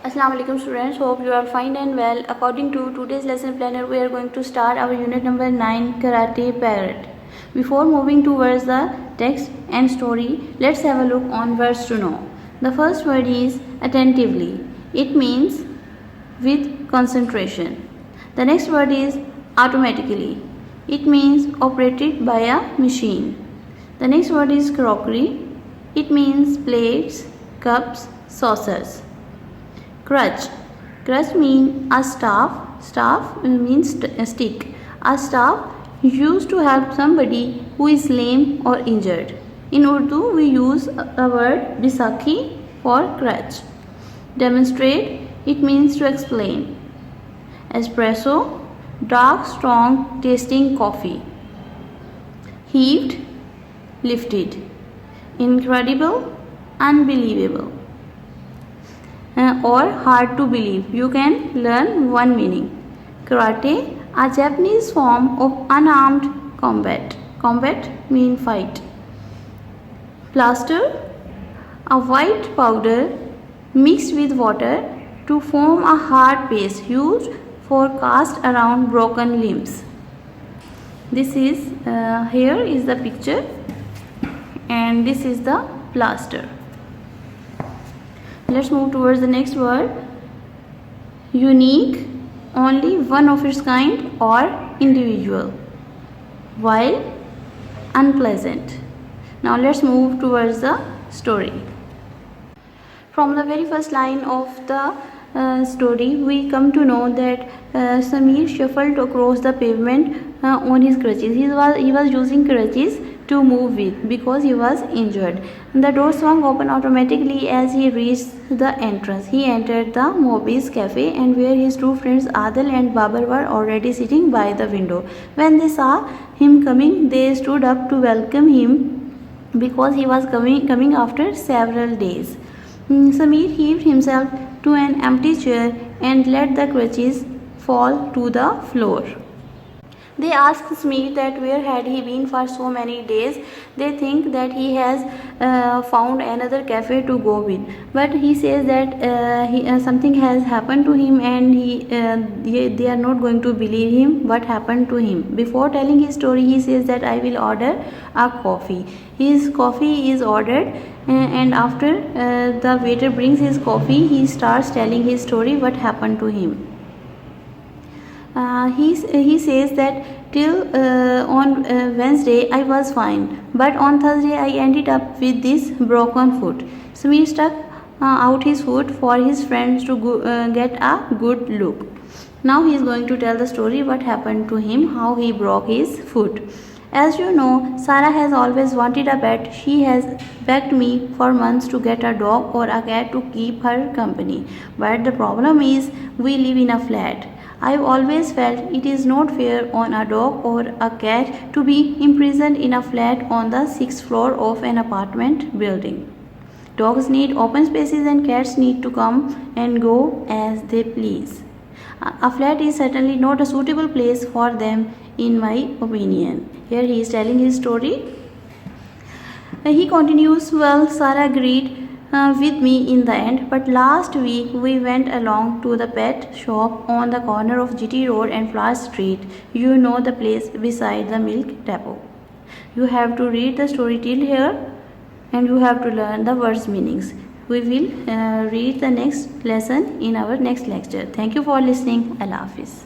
Assalamu alaikum students, hope you are fine and well. According to today's lesson planner, we are going to start our unit number 9 Karate Parrot. Before moving towards the text and story, let's have a look on words to know. The first word is attentively. It means with concentration. The next word is automatically. It means operated by a machine. The next word is crockery. It means plates, cups, saucers. Crutch. Crutch means a staff. Staff means a stick. A staff used to help somebody who is lame or injured. In Urdu, we use a word bisakhi for crutch. Demonstrate. It means to explain. Espresso. Dark, strong, tasting coffee. Heaved. Lifted. Incredible. Unbelievable. Or hard to believe. You can learn one meaning. Karate, a Japanese form of unarmed combat. Combat means fight. Plaster, a white powder mixed with water to form a hard paste used for cast around broken limbs. This is here is the picture, and this is the plaster. Let's move towards the next word. Unique, only one of its kind or individual. Wild, unpleasant. Now let's move towards the story. From the very first line of the story, we come to know that Samir shuffled across the pavement on his crutches. He was using crutches to move with because he was injured. The door swung open automatically as he reached the entrance. He entered the Mobi's cafe, and where his two friends Adil and Babar were already sitting by the window. When they saw him coming, they stood up to welcome him because he was coming after several days. Samir heaved himself to an empty chair and let the crutches fall to the floor. They asked Samir that where had he been for so many days. They think that he has found another cafe to go with, but he says that something has happened to him, and they are not going to believe him what happened to him. Before telling his story, he says that I will order a coffee. His coffee is ordered, and after the waiter brings his coffee, he starts telling his story what happened to him. He says that till on Wednesday I was fine, but on Thursday I ended up with this broken foot. Samir stuck out his foot for his friends to get a good look. Now he is going to tell the story what happened to him, how he broke his foot. As you know, Sarah has always wanted a pet. She has begged me for months to get a dog or a cat to keep her company. But the problem is we live in a flat. I've always felt it is not fair on a dog or a cat to be imprisoned in a flat on the 6th floor of an apartment building. Dogs need open spaces and cats need to come and go as they please. A flat is certainly not a suitable place for them, in my opinion. Here he is telling his story. He continues, well, Sarah agreed with me in the end, but last week we went along to the pet shop on the corner of GT Road and Flower Street. You know the place beside the milk depot. You have to read the story till here, and you have to learn the words meanings. We will read the next lesson in our next lecture. Thank you for listening. Allah Hafiz.